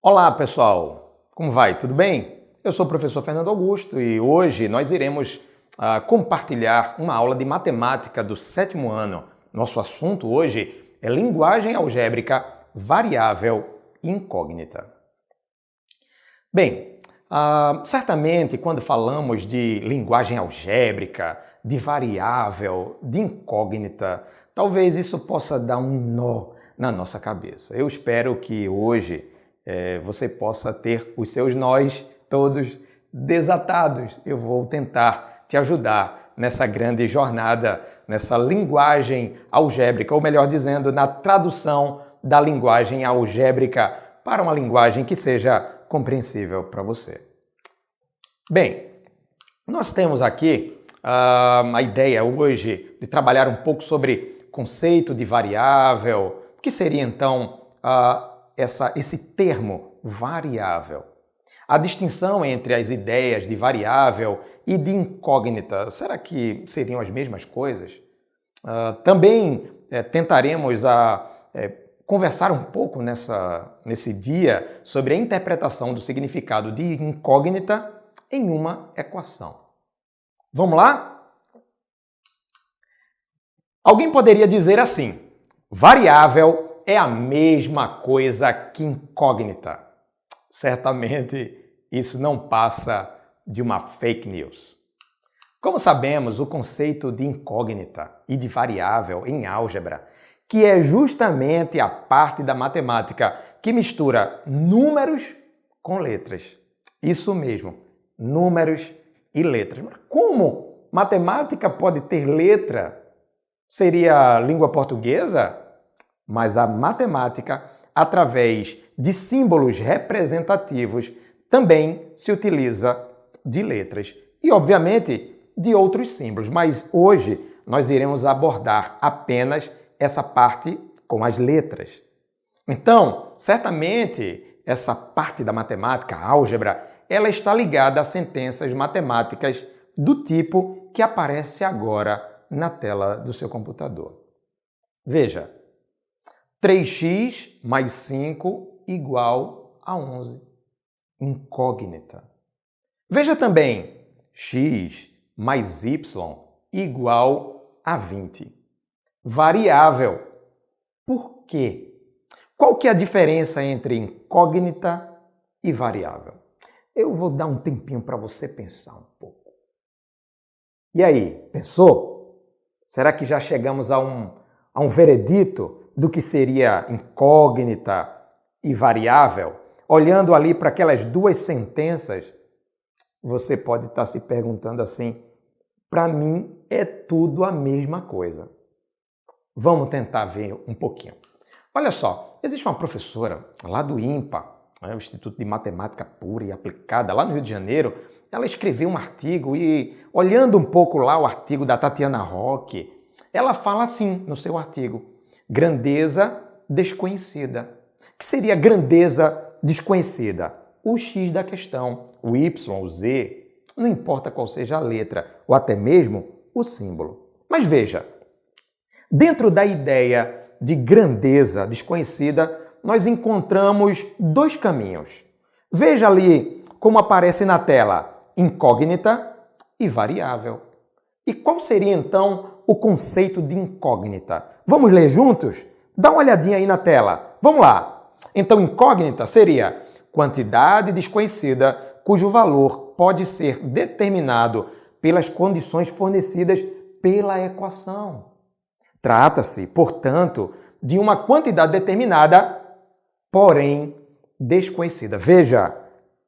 Olá, pessoal! Como vai? Tudo bem? Eu sou o professor Fernando Augusto e hoje nós iremos compartilhar uma aula de matemática do 7º ano. Nosso assunto hoje é linguagem algébrica variável incógnita. Bem, certamente quando falamos de linguagem algébrica, de variável, de incógnita, talvez isso possa dar um nó na nossa cabeça. Eu espero que hoje você possa ter os seus nós todos desatados. Eu vou tentar te ajudar nessa grande jornada, nessa linguagem algébrica, ou melhor dizendo, na tradução da linguagem algébrica para uma linguagem que seja compreensível para você. Bem, nós temos aqui a ideia hoje de trabalhar um pouco sobre conceito de variável. O que seria então esse termo variável? A distinção entre as ideias de variável e de incógnita, será que seriam as mesmas coisas? Também tentaremos conversar um pouco nesse dia sobre a interpretação do significado de incógnita em uma equação. Vamos lá? Alguém poderia dizer assim: variável é a mesma coisa que incógnita. Certamente isso não passa de uma fake news. Como sabemos, o conceito de incógnita e de variável em álgebra, que é justamente a parte da matemática que mistura números com letras. Isso mesmo, números e letras. Mas como matemática pode ter letra? Seria língua portuguesa? Mas a matemática, através de símbolos representativos, também se utiliza de letras e, obviamente, de outros símbolos. Mas hoje nós iremos abordar apenas essa parte com as letras. Então, certamente, essa parte da matemática, a álgebra, ela está ligada a sentenças matemáticas do tipo que aparece agora na tela do seu computador. Veja, 3x mais 5 igual a 11. Incógnita. Veja também, x mais y igual a 20. Variável. Por quê? Qual que é a diferença entre incógnita e variável? Eu vou dar um tempinho para você pensar um pouco. E aí, pensou? Será que já chegamos a um veredito do que seria incógnita e variável? Olhando ali para aquelas duas sentenças, você pode estar se perguntando assim: para mim é tudo a mesma coisa. Vamos tentar ver um pouquinho. Olha só, existe uma professora lá do INPA, o Instituto de Matemática Pura e Aplicada, lá no Rio de Janeiro. Ela escreveu um artigo e, olhando um pouco lá o artigo da Tatiana Roque, ela fala assim no seu artigo: grandeza desconhecida. O que seria grandeza desconhecida? O x da questão, o y, o z, não importa qual seja a letra, ou até mesmo o símbolo. Mas veja, dentro da ideia de grandeza desconhecida, nós encontramos dois caminhos. Veja ali como aparece na tela: incógnita e variável. E qual seria então o conceito de incógnita? Vamos ler juntos? Dá uma olhadinha aí na tela. Vamos lá. Então, incógnita seria quantidade desconhecida cujo valor pode ser determinado pelas condições fornecidas pela equação. Trata-se, portanto, de uma quantidade determinada, porém desconhecida. Veja,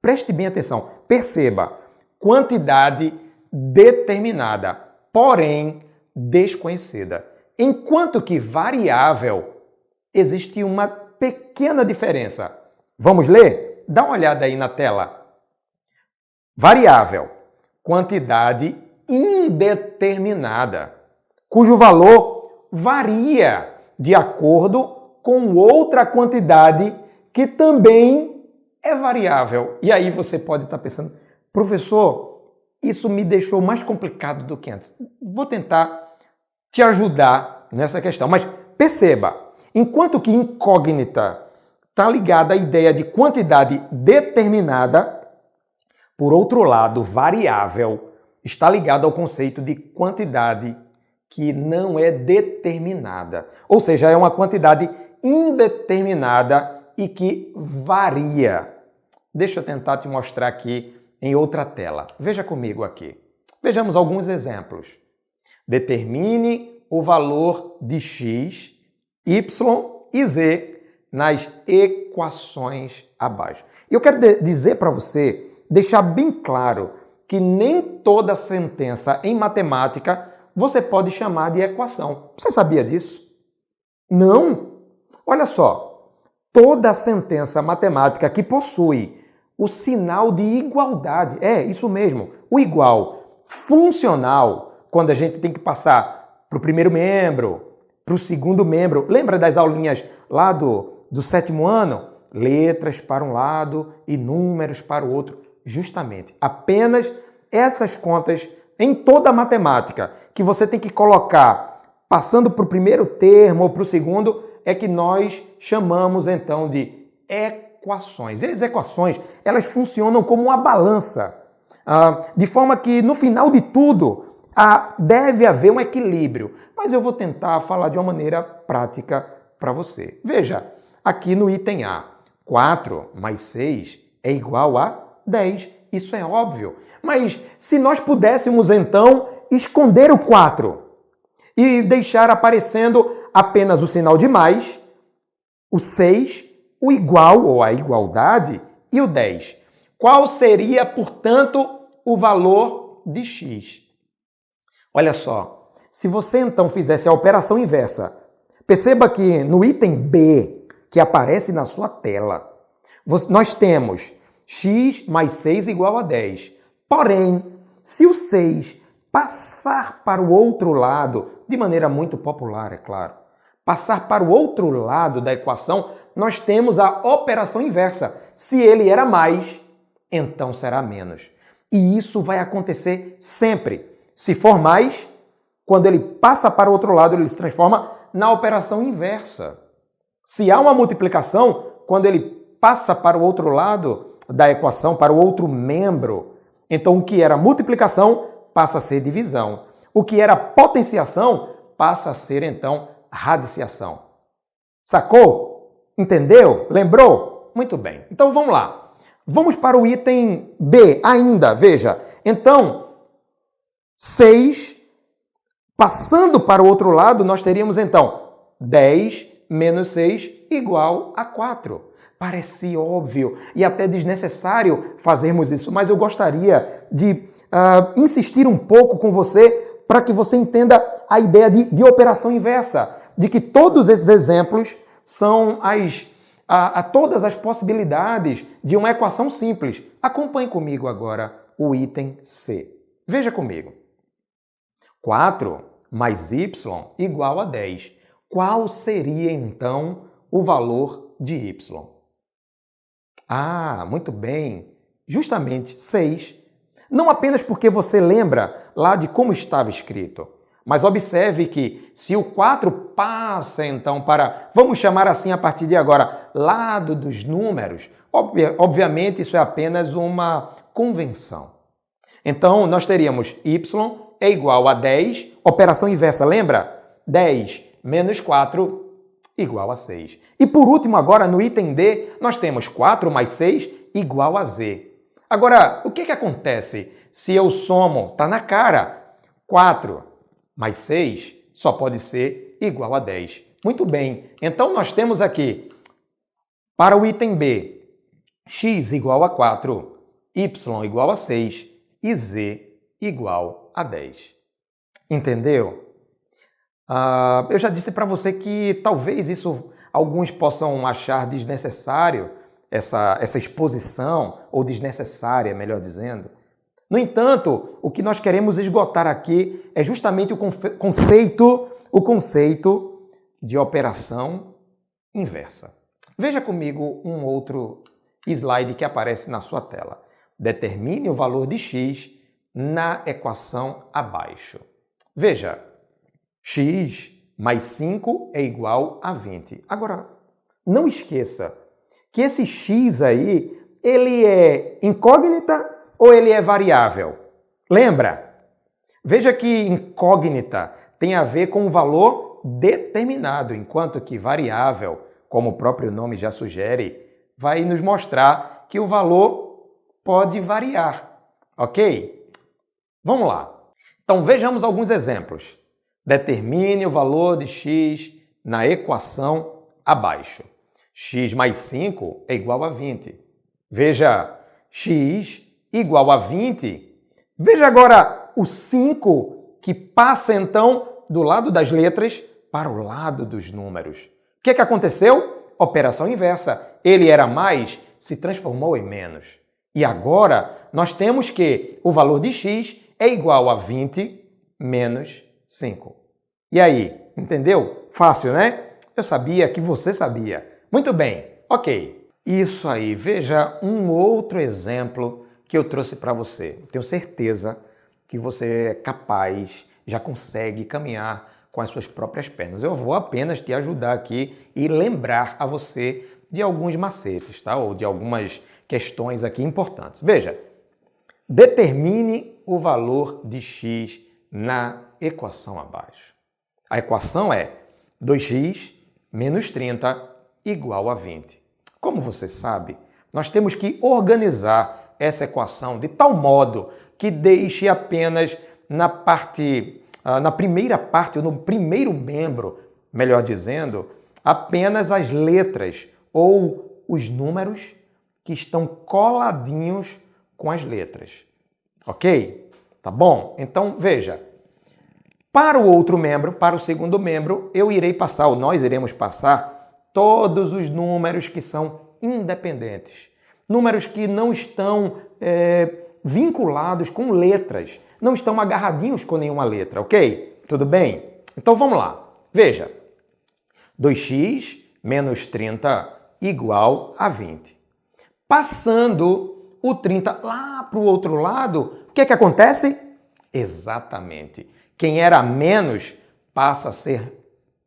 preste bem atenção, perceba, quantidade determinada, porém desconhecida. Enquanto que variável, existe uma pequena diferença. Vamos ler? Dá uma olhada aí na tela. Variável, quantidade indeterminada, cujo valor varia de acordo com outra quantidade que também é variável. E aí você pode estar pensando: professor, isso me deixou mais complicado do que antes. Vou tentar te ajudar nessa questão, mas perceba, enquanto que incógnita está ligada à ideia de quantidade determinada. Por outro lado, variável está ligado ao conceito de quantidade que não é determinada. Ou seja, é uma quantidade indeterminada e que varia. Deixa eu tentar te mostrar aqui em outra tela. Veja comigo aqui. Vejamos alguns exemplos. Determine o valor de x, y e z nas equações abaixo. E eu quero dizer para você, deixar bem claro, que nem toda sentença em matemática você pode chamar de equação. Você sabia disso? Não? Olha só, toda sentença matemática que possui o sinal de igualdade, isso mesmo, o igual funcional, quando a gente tem que passar para o primeiro membro, para o segundo membro. Lembra das aulinhas lá do 7º ano? Letras para um lado e números para o outro. Justamente, apenas essas contas em toda a matemática que você tem que colocar passando para o primeiro termo ou para o segundo é que nós chamamos então de equações. E as equações, elas funcionam como uma balança, de forma que no final de tudo deve haver um equilíbrio. Mas eu vou tentar falar de uma maneira prática para você. Veja, aqui no item A, 4 mais 6 é igual a 10. Isso é óbvio. Mas se nós pudéssemos então esconder o 4 e deixar aparecendo apenas o sinal de mais, o 6, o igual ou a igualdade e o 10. Qual seria, portanto, o valor de x? Olha só, se você então fizesse a operação inversa, perceba que no item B, que aparece na sua tela, nós temos x mais 6 igual a 10. Porém, se o 6 passar para o outro lado, de maneira muito popular, é claro, passar para o outro lado da equação, nós temos a operação inversa. Se ele era mais, então será menos. E isso vai acontecer sempre. Se for mais, quando ele passa para o outro lado, ele se transforma na operação inversa. Se há uma multiplicação, quando ele passa para o outro lado da equação, para o outro membro, então o que era multiplicação passa a ser divisão. O que era potenciação passa a ser, então, radiciação. Sacou? Entendeu? Lembrou? Muito bem. Então vamos lá. Vamos para o item B ainda. Veja. Então, 6, passando para o outro lado, nós teríamos então 10 menos 6 igual a 4. Parece óbvio e até desnecessário fazermos isso, mas eu gostaria de insistir um pouco com você para que você entenda a ideia de operação inversa, de que todos esses exemplos são todas as possibilidades de uma equação simples. Acompanhe comigo agora o item C. Veja comigo. 4 mais y igual a 10. Qual seria então o valor de y? Muito bem. Justamente 6. Não apenas porque você lembra lá de como estava escrito, mas observe que se o 4 passa então para, vamos chamar assim a partir de agora, lado dos números, obviamente isso é apenas uma convenção. Então nós teríamos y é igual a 10, operação inversa, lembra? 10 menos 4 igual a 6. E por último agora no item D, nós temos 4 mais 6 igual a z. Agora, o que acontece se eu somo? Está na cara. 4 mais 6 só pode ser igual a 10. Muito bem. Então, nós temos aqui, para o item B, x igual a 4, y igual a 6 e z igual a 10. Entendeu? Eu já disse para você que talvez isso alguns possam achar desnecessário, essa exposição, ou desnecessária, melhor dizendo. No entanto, o que nós queremos esgotar aqui é justamente o conceito de operação inversa. Veja comigo um outro slide que aparece na sua tela. Determine o valor de x na equação abaixo. Veja, x mais 5 é igual a 20. Agora, não esqueça que esse x aí, ele é incógnita ou ele é variável? Lembra? Veja que incógnita tem a ver com um valor determinado, enquanto que variável, como o próprio nome já sugere, vai nos mostrar que o valor pode variar, ok? Vamos lá. Então vejamos alguns exemplos. Determine o valor de x na equação abaixo. X mais 5 é igual a 20. Veja, x igual a 20. Veja agora o 5 que passa então do lado das letras para o lado dos números. O que aconteceu? Operação inversa. Ele era mais, se transformou em menos. E agora nós temos que o valor de x é igual a 20 menos 5. E aí, entendeu? Fácil, né? Eu sabia que você sabia. Muito bem, ok. Isso aí, veja um outro exemplo que eu trouxe para você. Tenho certeza que você é capaz, já consegue caminhar com as suas próprias pernas. Eu vou apenas te ajudar aqui e lembrar a você de alguns macetes, tá? Ou de algumas questões aqui importantes. Veja, determine o valor de x na equação abaixo. A equação é 2x menos 30 igual a 20. Como você sabe, nós temos que organizar essa equação de tal modo que deixe apenas na primeira parte, ou no primeiro membro, melhor dizendo, apenas as letras ou os números que estão coladinhos com as letras. Ok? Tá bom? Então, veja. Para o outro membro, para o segundo membro, nós iremos passar todos os números que são independentes. Números que não estão vinculados com letras, não estão agarradinhos com nenhuma letra, ok? Tudo bem? Então vamos lá. Veja, 2x menos 30 igual a 20. Passando o 30 lá para o outro lado, o que acontece? Exatamente. Quem era menos passa a ser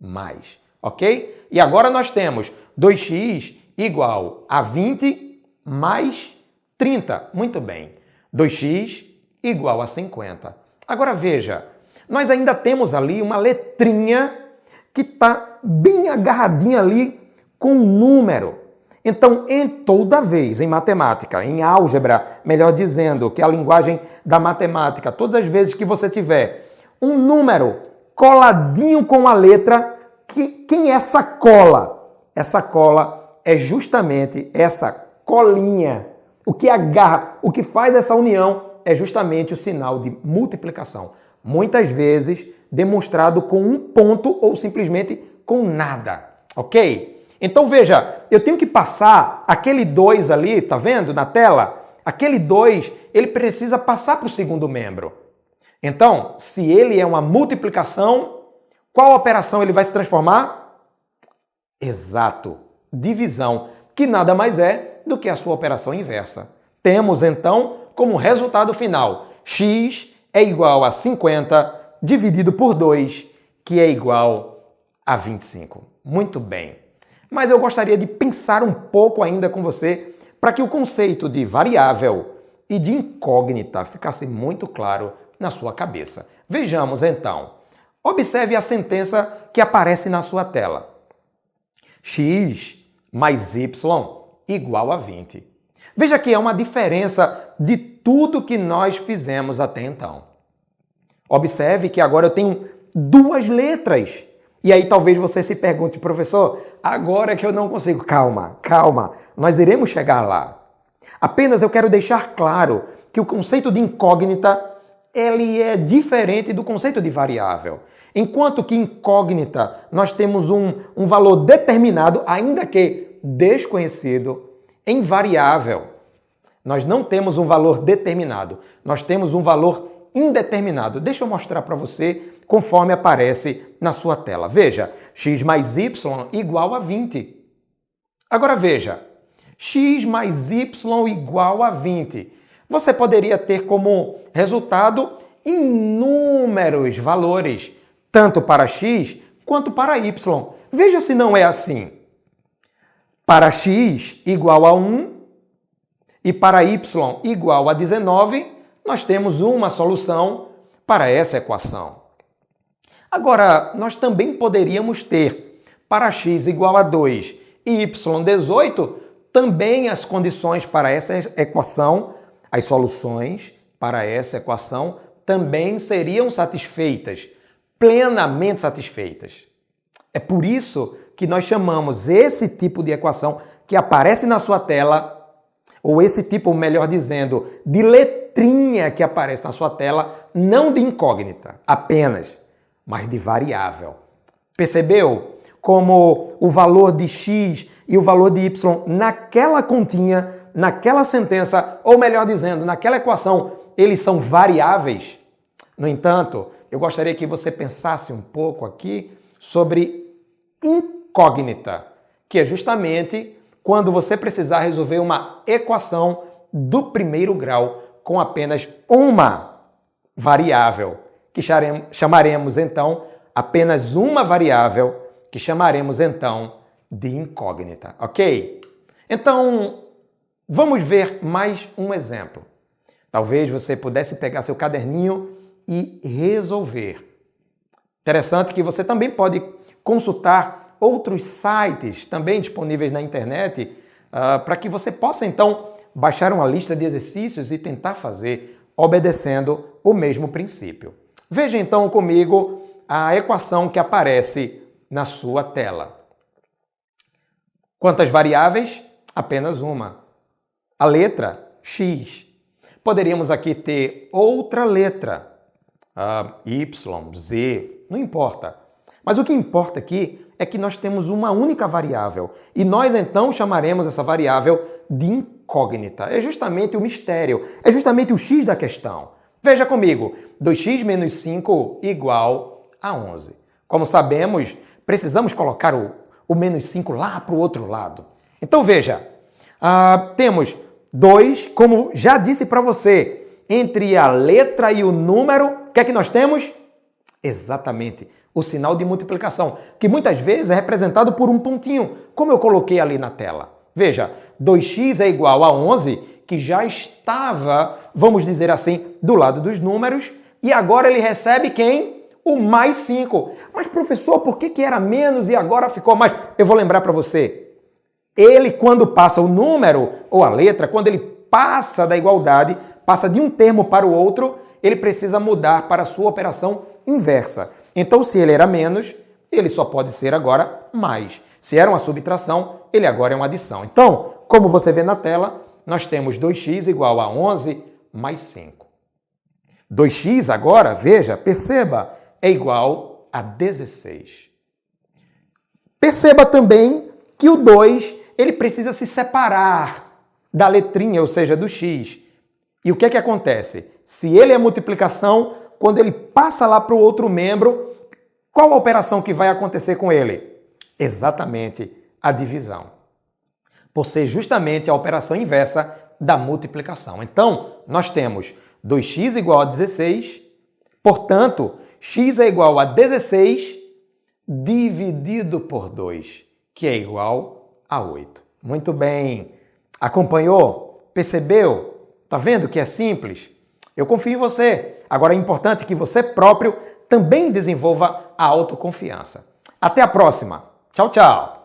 mais, ok? E agora nós temos 2x igual a 20 mais 30. Muito bem. 2x igual a 50. Agora veja, nós ainda temos ali uma letrinha que está bem agarradinha ali com um número. Então, toda vez em matemática, em álgebra, melhor dizendo, que é a linguagem da matemática, todas as vezes que você tiver um número coladinho com a letra, quem é essa cola? Essa cola é justamente essa colinha. O que agarra, o que faz essa união é justamente o sinal de multiplicação. Muitas vezes demonstrado com um ponto ou simplesmente com nada, ok? Então veja, eu tenho que passar aquele 2 ali, tá vendo na tela? Aquele 2, ele precisa passar para o segundo membro. Então, se ele é uma multiplicação, qual operação ele vai se transformar? Exato, divisão, que nada mais é do que a sua operação inversa. Temos então como resultado final, x é igual a 50 dividido por 2, que é igual a 25. Muito bem. Mas eu gostaria de pensar um pouco ainda com você para que o conceito de variável e de incógnita ficasse muito claro na sua cabeça. Vejamos então. Observe a sentença que aparece na sua tela. X mais y igual a 20. Veja que é uma diferença de tudo que nós fizemos até então. Observe que agora eu tenho duas letras. E aí talvez você se pergunte, professor, agora que eu não consigo. Calma, calma, nós iremos chegar lá. Apenas eu quero deixar claro que o conceito de incógnita ele é diferente do conceito de variável. Enquanto que incógnita nós temos um valor determinado, ainda que desconhecido, em variável nós não temos um valor determinado, nós temos um valor indeterminado. Deixa eu mostrar para você conforme aparece na sua tela. Veja, x mais y igual a 20. Agora veja, x mais y igual a 20. Você poderia ter como resultado inúmeros valores, tanto para x quanto para y. Veja se não é assim. Para x igual a 1 e para y igual a 19, nós temos uma solução para essa equação. Agora, nós também poderíamos ter para x igual a 2 e y 18 também as condições para essa equação, as soluções para essa equação também seriam satisfeitas, plenamente satisfeitas. É por isso que nós chamamos esse tipo de equação que aparece na sua tela, ou esse tipo, melhor dizendo, de letrinha que aparece na sua tela, não de incógnita apenas, mas de variável. Percebeu como o valor de x e o valor de y naquela continha, naquela sentença, ou melhor dizendo, naquela equação, eles são variáveis? No entanto, eu gostaria que você pensasse um pouco aqui sobre incógnita, que é justamente quando você precisar resolver uma equação do primeiro grau com apenas uma variável, que chamaremos então apenas uma variável, que chamaremos então de incógnita, ok? Então, vamos ver mais um exemplo. Talvez você pudesse pegar seu caderninho e resolver. Interessante que você também pode consultar outros sites também disponíveis na internet para que você possa então baixar uma lista de exercícios e tentar fazer obedecendo o mesmo princípio. Veja então comigo a equação que aparece na sua tela. Quantas variáveis? Apenas uma. A letra x. Poderíamos aqui ter outra letra, y, z, não importa. Mas o que importa aqui é que nós temos uma única variável e nós então chamaremos essa variável de incógnita. É justamente o mistério, é justamente o x da questão. Veja comigo, 2x menos 5 igual a 11. Como sabemos, precisamos colocar o menos 5 lá para o outro lado. Então veja, temos 2, como já disse para você, entre a letra e o número, o que é que nós temos? Exatamente, o sinal de multiplicação, que muitas vezes é representado por um pontinho, como eu coloquei ali na tela. Veja, 2x é igual a 11, que já estava, vamos dizer assim, do lado dos números, e agora ele recebe quem? O mais 5. Mas professor, por que era menos e agora ficou mais? Eu vou lembrar para você. Ele, quando passa o número ou a letra, quando ele passa da igualdade, passa de um termo para o outro, ele precisa mudar para a sua operação inversa. Então, se ele era menos, ele só pode ser agora mais. Se era uma subtração, ele agora é uma adição. Então, como você vê na tela, nós temos 2x igual a 11 mais 5. 2x agora, veja, perceba, é igual a 16. Perceba também que o 2 ele precisa se separar da letrinha, ou seja, do x. E o que é que acontece? Se ele é multiplicação, quando ele passa lá para o outro membro, qual a operação que vai acontecer com ele? Exatamente a divisão. Por ser justamente a operação inversa da multiplicação. Então, nós temos 2x igual a 16, portanto, x é igual a 16 dividido por 2, que é igual a 8. Muito bem. Acompanhou? Percebeu? Tá vendo que é simples? Eu confio em você. Agora é importante que você próprio também desenvolva a autoconfiança. Até a próxima. Tchau, tchau.